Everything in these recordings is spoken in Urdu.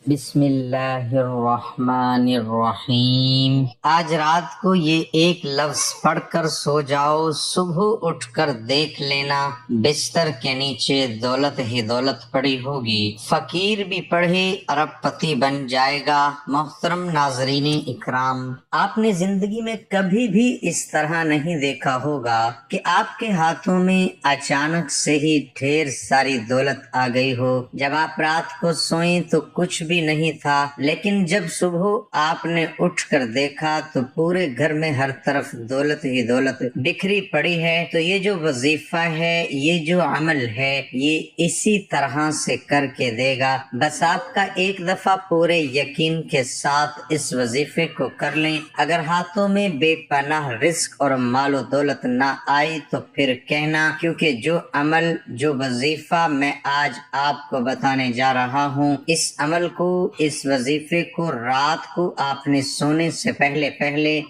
بسم اللہ الرحمن الرحیم۔ آج رات کو یہ ایک لفظ پڑھ کر سو جاؤ، صبح اٹھ کر دیکھ لینا بستر کے نیچے دولت ہی دولت پڑی ہوگی۔ فقیر بھی پڑھے ارب پتی بن جائے گا۔ محترم ناظرین اکرام، آپ نے زندگی میں کبھی بھی اس طرح نہیں دیکھا ہوگا کہ آپ کے ہاتھوں میں اچانک سے ہی ڈھیر ساری دولت آ گئی ہو۔ جب آپ رات کو سوئیں تو کچھ بھی نہیں تھا، لیکن جب صبح آپ نے اٹھ کر دیکھا تو پورے گھر میں ہر طرف دولت ہی دولت بکھری پڑی ہے۔ تو یہ جو وظیفہ ہے، یہ جو عمل ہے، یہ اسی طرح سے کر کے دے گا۔ بس آپ کا ایک دفعہ پورے یقین کے ساتھ اس وظیفے کو کر لیں۔ اگر ہاتھوں میں بے پناہ رزق اور مال و دولت نہ آئی تو پھر کہنا، کیونکہ جو عمل، جو وظیفہ میں آج آپ کو بتانے جا رہا ہوں، اس عمل کو، اس وظیفے کو رات کو آپ نے سونے سے پہلے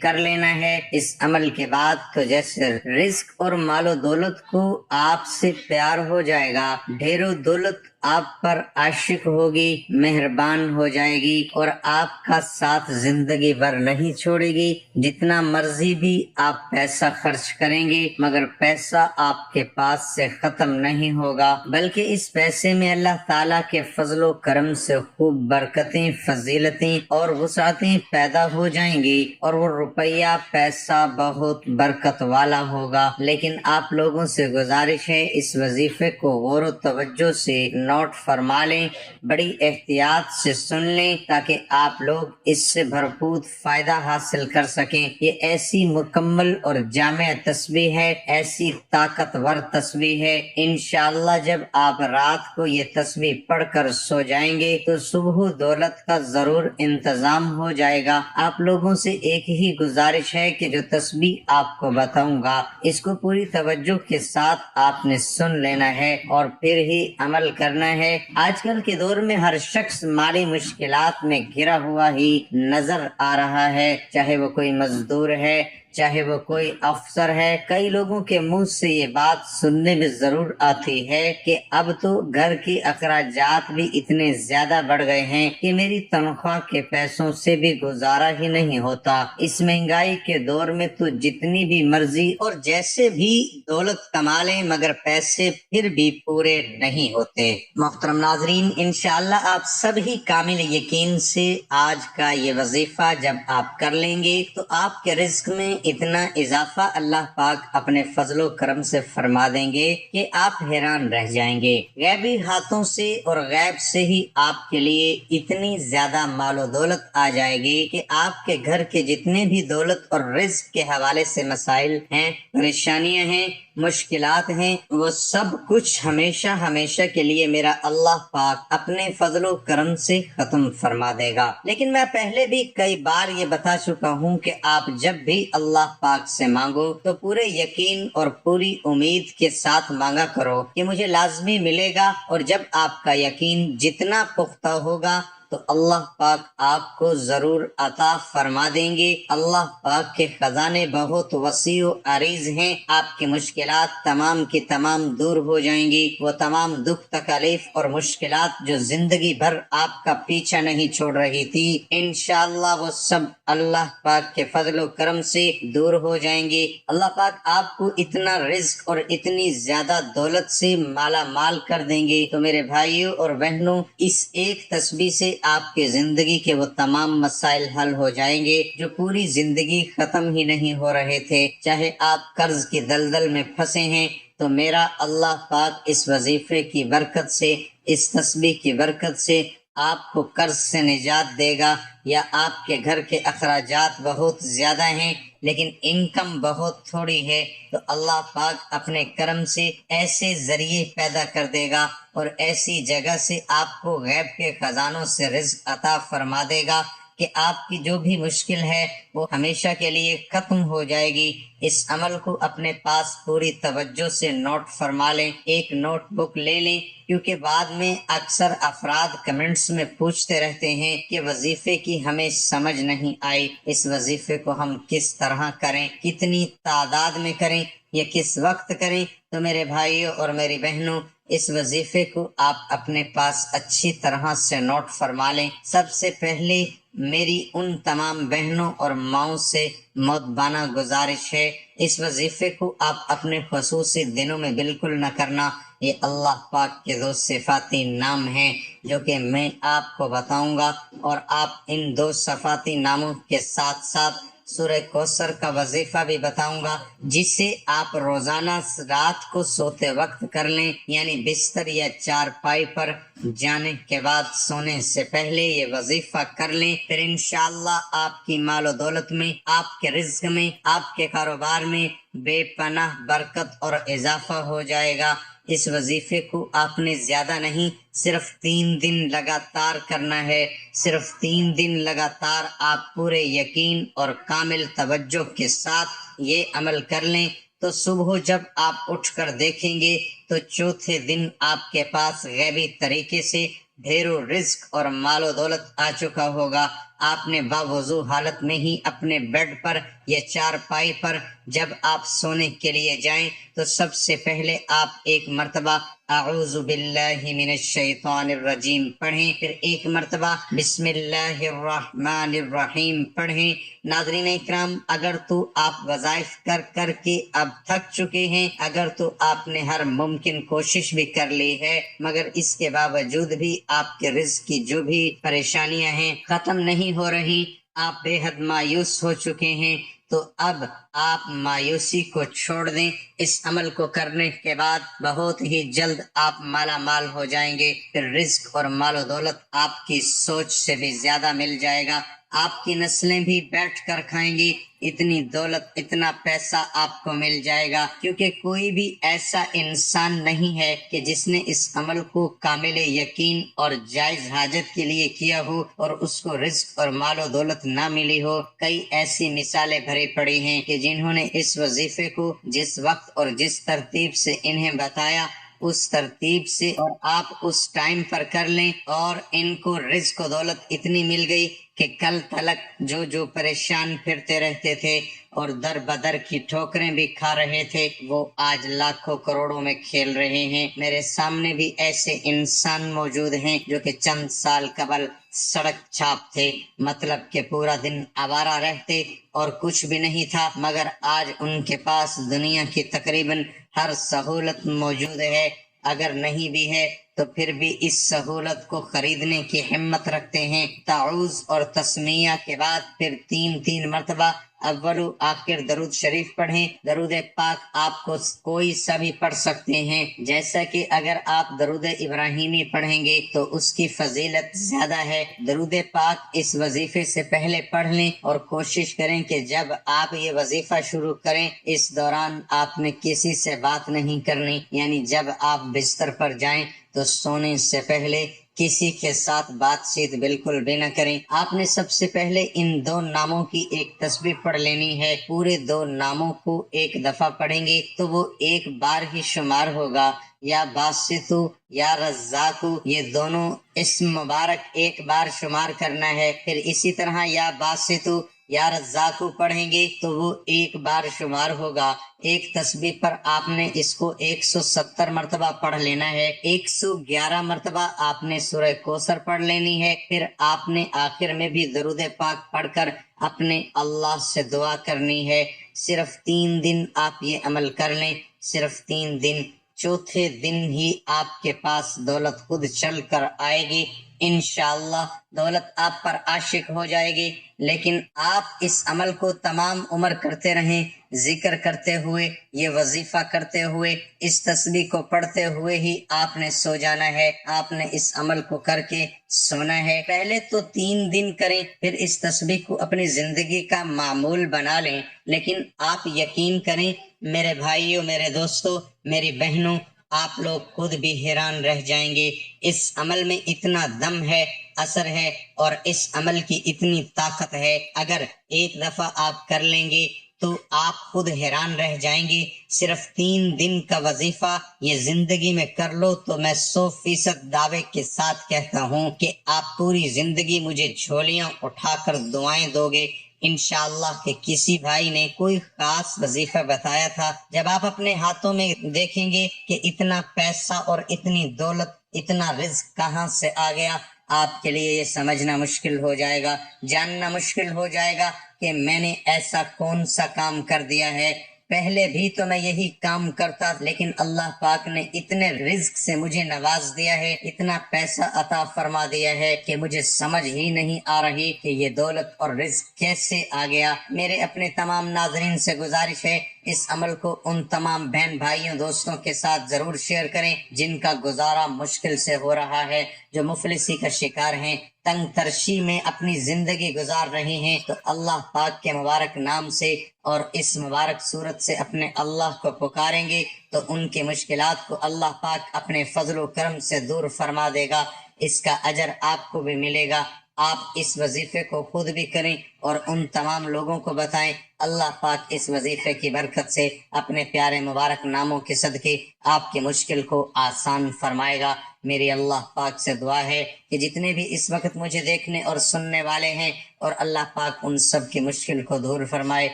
کر لینا ہے۔ اس عمل کے بعد تو جیسے رزق اور مال و دولت کو آپ سے پیار ہو جائے گا، ڈھیروں دولت آپ پر عاشق ہوگی، مہربان ہو جائے گی اور آپ کا ساتھ زندگی بھر نہیں چھوڑے گی۔ جتنا مرضی بھی آپ پیسہ خرچ کریں گے، مگر پیسہ آپ کے پاس سے ختم نہیں ہوگا، بلکہ اس پیسے میں اللہ تعالیٰ کے فضل و کرم سے خوب برکتیں، فضیلتیں اور وسعتیں پیدا ہو جائیں گی، اور وہ روپیہ پیسہ بہت برکت والا ہوگا۔ لیکن آپ لوگوں سے گزارش ہے، اس وظیفے کو غور و توجہ سے نوٹ فرما لیں، بڑی احتیاط سے سن لیں، تاکہ آپ لوگ اس سے بھرپور فائدہ حاصل کر سکیں۔ یہ ایسی مکمل اور جامع تسبیح ہے، ایسی طاقتور تسبیح ہے، انشاءاللہ جب آپ رات کو یہ تسبیح پڑھ کر سو جائیں گے تو صبح دولت کا ضرور انتظام ہو جائے گا۔ آپ لوگوں سے ایک ہی گزارش ہے کہ جو تسبیح آپ کو بتاؤں گا، اس کو پوری توجہ کے ساتھ آپ نے سن لینا ہے اور پھر ہی عمل کرنا ہے۔ آج کل کے دور میں ہر شخص مالی مشکلات میں گھرا ہوا ہی نظر آ رہا ہے، چاہے وہ کوئی مزدور ہے، چاہے وہ کوئی افسر ہے۔ کئی لوگوں کے منہ سے یہ بات سننے میں ضرور آتی ہے کہ اب تو گھر کے اخراجات بھی اتنے زیادہ بڑھ گئے ہیں کہ میری تنخواہ کے پیسوں سے بھی گزارا ہی نہیں ہوتا۔ اس مہنگائی کے دور میں تو جتنی بھی مرضی اور جیسے بھی دولت کما لیں، مگر پیسے پھر بھی پورے نہیں ہوتے۔ محترم ناظرین، انشاءاللہ آپ سب ہی کامل یقین سے آج کا یہ وظیفہ جب آپ کر لیں گے تو آپ کے رزق میں اتنا اضافہ اللہ پاک اپنے فضل و کرم سے فرما دیں گے کہ آپ حیران رہ جائیں گے۔ غیبی ہاتھوں سے اور غیب سے ہی آپ کے لیے اتنی زیادہ مال و دولت آ جائے گی کہ آپ کے گھر کے جتنے بھی دولت اور رزق کے حوالے سے مسائل ہیں، پریشانیاں ہیں، مشکلات ہیں، وہ سب کچھ ہمیشہ ہمیشہ کے لیے میرا اللہ پاک اپنے فضل و کرم سے ختم فرما دے گا۔ لیکن میں پہلے بھی کئی بار یہ بتا چکا ہوں کہ آپ جب بھی اللہ پاک سے مانگو تو پورے یقین اور پوری امید کے ساتھ مانگا کرو کہ مجھے لازمی ملے گا، اور جب آپ کا یقین جتنا پختہ ہوگا تو اللہ پاک آپ کو ضرور عطا فرما دیں گے۔ اللہ پاک کے خزانے بہت وسیع و عریض ہیں، آپ کی مشکلات تمام کی تمام دور ہو جائیں گی۔ وہ تمام دکھ تکالیف اور مشکلات جو زندگی بھر آپ کا پیچھا نہیں چھوڑ رہی تھی، انشاءاللہ وہ سب اللہ پاک کے فضل و کرم سے دور ہو جائیں گے۔ اللہ پاک آپ کو اتنا رزق اور اتنی زیادہ دولت سے مالا مال کر دیں گے تو میرے بھائیوں اور بہنوں، اس ایک تسبیح سے آپ کی زندگی کے وہ تمام مسائل حل ہو جائیں گے جو پوری زندگی ختم ہی نہیں ہو رہے تھے۔ چاہے آپ قرض کی دلدل میں پھنسے ہیں تو میرا اللہ پاک اس وظیفے کی برکت سے، اس تسبیح کی برکت سے آپ کو قرض سے نجات دے گا۔ یا آپ کے گھر کے اخراجات بہت زیادہ ہیں لیکن انکم بہت تھوڑی ہے، تو اللہ پاک اپنے کرم سے ایسے ذریعے پیدا کر دے گا اور ایسی جگہ سے آپ کو غیب کے خزانوں سے رزق عطا فرما دے گا کہ آپ کی جو بھی مشکل ہے وہ ہمیشہ کے لیے ختم ہو جائے گی۔ اس عمل کو اپنے پاس پوری توجہ سے نوٹ فرما لیں، ایک نوٹ بک لے لیں، کیونکہ بعد میں اکثر افراد کمنٹس میں پوچھتے رہتے ہیں کہ وظیفے کی ہمیں سمجھ نہیں آئی، اس وظیفے کو ہم کس طرح کریں، کتنی تعداد میں کریں یا کس وقت کریں۔ تو میرے بھائیوں اور میری بہنوں، اس وظیفے کو آپ اپنے پاس اچھی طرح سے نوٹ فرما لیں۔ سب سے پہلے میری ان تمام بہنوں اور ماؤں سے مؤدبانہ گزارش ہے، اس وظیفے کو آپ اپنے خصوصی دنوں میں بالکل نہ کرنا۔ یہ اللہ پاک کے دو صفاتی نام ہیں جو کہ میں آپ کو بتاؤں گا، اور آپ ان دو صفاتی ناموں کے ساتھ ساتھ سورہ کوثر کا وظیفہ بھی بتاؤں گا، جسے آپ روزانہ رات کو سوتے وقت کر لیں، یعنی بستر یا چارپائی پر جانے کے بعد سونے سے پہلے یہ وظیفہ کر لیں۔ پھر انشاءاللہ آپ کی مال و دولت میں، آپ کے رزق میں، آپ کے کاروبار میں بے پناہ برکت اور اضافہ ہو جائے گا۔ اس وظیفے کو آپ نے زیادہ نہیں، صرف 3 دن لگاتار کرنا ہے۔ صرف 3 دن لگاتار آپ پورے یقین اور کامل توجہ کے ساتھ یہ عمل کر لیں تو صبح جب آپ اٹھ کر دیکھیں گے تو چوتھے دن آپ کے پاس غیبی طریقے سے ڈھیروں رزق اور مال و دولت آ چکا ہوگا۔ آپ نے باوضو حالت میں ہی اپنے بیڈ پر یا چارپائی پر جب آپ سونے کے لیے جائیں تو سب سے پہلے آپ ایک مرتبہ اعوذ باللہ من الشیطان الرجیم پڑھیں، پھر ایک مرتبہ بسم اللہ الرحمن الرحیم پڑھیں۔ ناظرین اکرام، اگر تو آپ وظائف کر کر کے اب تھک چکے ہیں، اگر تو آپ نے ہر ممکن کوشش بھی کر لی ہے، مگر اس کے باوجود بھی آپ کے رزق کی جو بھی پریشانیاں ہیں ختم نہیں ہو رہی، آپ بے حد مایوس ہو چکے ہیں، تو اب آپ مایوسی کو چھوڑ دیں۔ اس عمل کو کرنے کے بعد بہت ہی جلد آپ مالا مال ہو جائیں گے، پھر رزق اور مال و دولت آپ کی سوچ سے بھی زیادہ مل جائے گا، آپ کی نسلیں بھی بیٹھ کر کھائیں گی، اتنی دولت اتنا پیسہ آپ کو مل جائے گا، کیونکہ کوئی بھی ایسا انسان نہیں ہے کہ جس نے اس عمل کو کامل یقین اور جائز حاجت کے لیے کیا ہو اور اس کو رزق اور مال و دولت نہ ملی ہو۔ کئی ایسی مثالیں بھری پڑی ہیں کہ جنہوں نے اس وظیفے کو جس وقت اور جس ترتیب سے انہیں بتایا، اس ترتیب سے اور آپ اس ٹائم پر کر لیں، اور ان کو رزق و دولت اتنی مل گئی کہ کل تلک جو پریشان پھرتے رہتے تھے اور در بدر کی ٹھوکریں بھی کھا رہے تھے، وہ آج لاکھوں کروڑوں میں کھیل رہے ہیں۔ میرے سامنے بھی ایسے انسان موجود ہیں جو کہ چند سال قبل سڑک چھاپ تھے، مطلب کہ پورا دن آوارہ رہتے اور کچھ بھی نہیں تھا، مگر آج ان کے پاس دنیا کی تقریباً ہر سہولت موجود ہے، اگر نہیں بھی ہے تو پھر بھی اس سہولت کو خریدنے کی ہمت رکھتے ہیں۔ تعوذ اور تسمیہ کے بعد پھر 3 مرتبہ اول و آخر درود شریف پڑھیں۔ درود پاک آپ کو کوئی سا بھی پڑھ سکتے ہیں، جیسا کہ اگر آپ درود ابراہیمی پڑھیں گے تو اس کی فضیلت زیادہ ہے۔ درود پاک اس وظیفے سے پہلے پڑھ لیں اور کوشش کریں کہ جب آپ یہ وظیفہ شروع کریں اس دوران آپ نے کسی سے بات نہیں کرنی، یعنی جب آپ بستر پر جائیں تو سونے سے پہلے کسی کے ساتھ بات چیت بالکل بھی نہ کریں۔ آپ نے سب سے پہلے ان 2 ناموں کی ایک تسبیح پڑھ لینی ہے۔ پورے 2 ناموں کو ایک دفعہ پڑھیں گے تو وہ ایک بار ہی شمار ہوگا، یا باسطو یا رزاقو، یہ دونوں اسم مبارک ایک بار شمار کرنا ہے۔ پھر اسی طرح یا باسطو یا رزاقو پڑھیں گے تو وہ ایک بار شمار ہوگا۔ ایک تسبیح پر آپ نے اس کو 170 مرتبہ پڑھ لینا ہے۔ 111 مرتبہ آپ نے سورہ کوثر پڑھ لینی ہے۔ پھر آپ نے آخر میں بھی درود پاک پڑھ کر اپنے اللہ سے دعا کرنی ہے۔ صرف 3 دن آپ یہ عمل کر لیں، صرف 3 دن۔ چوتھے دن ہی آپ کے پاس دولت خود چل کر آئے گی، انشاءاللہ دولت آپ پر عاشق ہو جائے گی۔ لیکن آپ اس عمل کو تمام عمر کرتے رہیں، ذکر کرتے ہوئے، یہ وظیفہ کرتے ہوئے، اس تسبیح کو پڑھتے ہوئے ہی آپ نے سو جانا ہے۔ آپ نے اس عمل کو کر کے سونا ہے۔ پہلے تو 3 دن کریں، پھر اس تسبیح کو اپنی زندگی کا معمول بنا لیں، لیکن آپ یقین کریں میرے بھائیوں، میرے دوستوں، میری بہنوں، آپ لوگ خود بھی حیران رہ جائیں گے۔ اس عمل میں اتنا دم ہے، اثر ہے، اور اس عمل کی اتنی طاقت ہے، اگر ایک دفعہ آپ کر لیں گے تو آپ خود حیران رہ جائیں گے۔ صرف 3 دن کا وظیفہ یہ زندگی میں کر لو تو میں 100% دعوے کے ساتھ کہتا ہوں کہ آپ پوری زندگی مجھے جھولیاں اٹھا کر دعائیں دو گے انشاءاللہ کہ کسی بھائی نے کوئی خاص وظیفہ بتایا تھا، جب آپ اپنے ہاتھوں میں دیکھیں گے کہ اتنا پیسہ اور اتنی دولت، اتنا رزق کہاں سے آ گیا، آپ کے لیے یہ سمجھنا مشکل ہو جائے گا، جاننا مشکل ہو جائے گا کہ میں نے ایسا کون سا کام کر دیا ہے، پہلے بھی تو میں یہی کام کرتا، لیکن اللہ پاک نے اتنے رزق سے مجھے نواز دیا ہے، اتنا پیسہ عطا فرما دیا ہے کہ مجھے سمجھ ہی نہیں آ رہی کہ یہ دولت اور رزق کیسے آ گیا۔ میرے اپنے تمام ناظرین سے گزارش ہے، اس عمل کو ان تمام بہن بھائیوں دوستوں کے ساتھ ضرور شیئر کریں جن کا گزارا مشکل سے ہو رہا ہے، جو مفلسی کا شکار ہیں، تنگ ترشی میں اپنی زندگی گزار رہے ہیں، تو اللہ پاک کے مبارک نام سے اور اس مبارک صورت سے اپنے اللہ کو پکاریں گے تو ان کی مشکلات کو اللہ پاک اپنے فضل و کرم سے دور فرما دے گا، اس کا اجر آپ کو بھی ملے گا۔ آپ اس وظیفے کو خود بھی کریں اور ان تمام لوگوں کو بتائیں، اللہ پاک اس وظیفے کی برکت سے اپنے پیارے مبارک ناموں کے صدقے آپ کی مشکل کو آسان فرمائے گا۔ میری اللہ پاک سے دعا ہے کہ جتنے بھی اس وقت مجھے دیکھنے اور سننے والے ہیں، اور اللہ پاک ان سب کی مشکل کو دور فرمائے،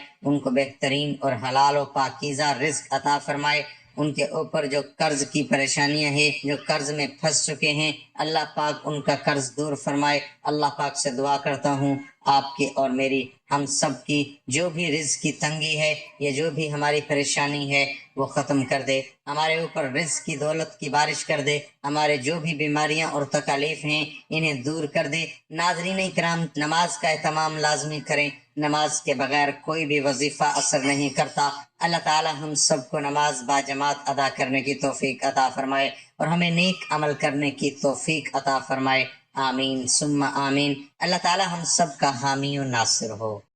ان کو بہترین اور حلال و پاکیزہ رزق عطا فرمائے، ان کے اوپر جو قرض کی پریشانیاں ہیں، جو قرض میں پھنس چکے ہیں، اللہ پاک ان کا قرض دور فرمائے۔ اللہ پاک سے دعا کرتا ہوں آپ کی اور میری، ہم سب کی جو بھی رزق کی تنگی ہے، یہ جو بھی ہماری پریشانی ہے وہ ختم کر دے، ہمارے اوپر رزق کی دولت کی بارش کر دے، ہمارے جو بھی بیماریاں اور تکالیف ہیں انہیں دور کر دے۔ ناظرین کرام، نماز کا اہتمام لازمی کریں، نماز کے بغیر کوئی بھی وظیفہ اثر نہیں کرتا۔ اللہ تعالی ہم سب کو نماز باجماعت ادا کرنے کی توفیق عطا فرمائے اور ہمیں نیک عمل کرنے کی توفیق عطا فرمائے، آمین ثم آمین۔ اللہ تعالی ہم سب کا حامی و ناصر ہو۔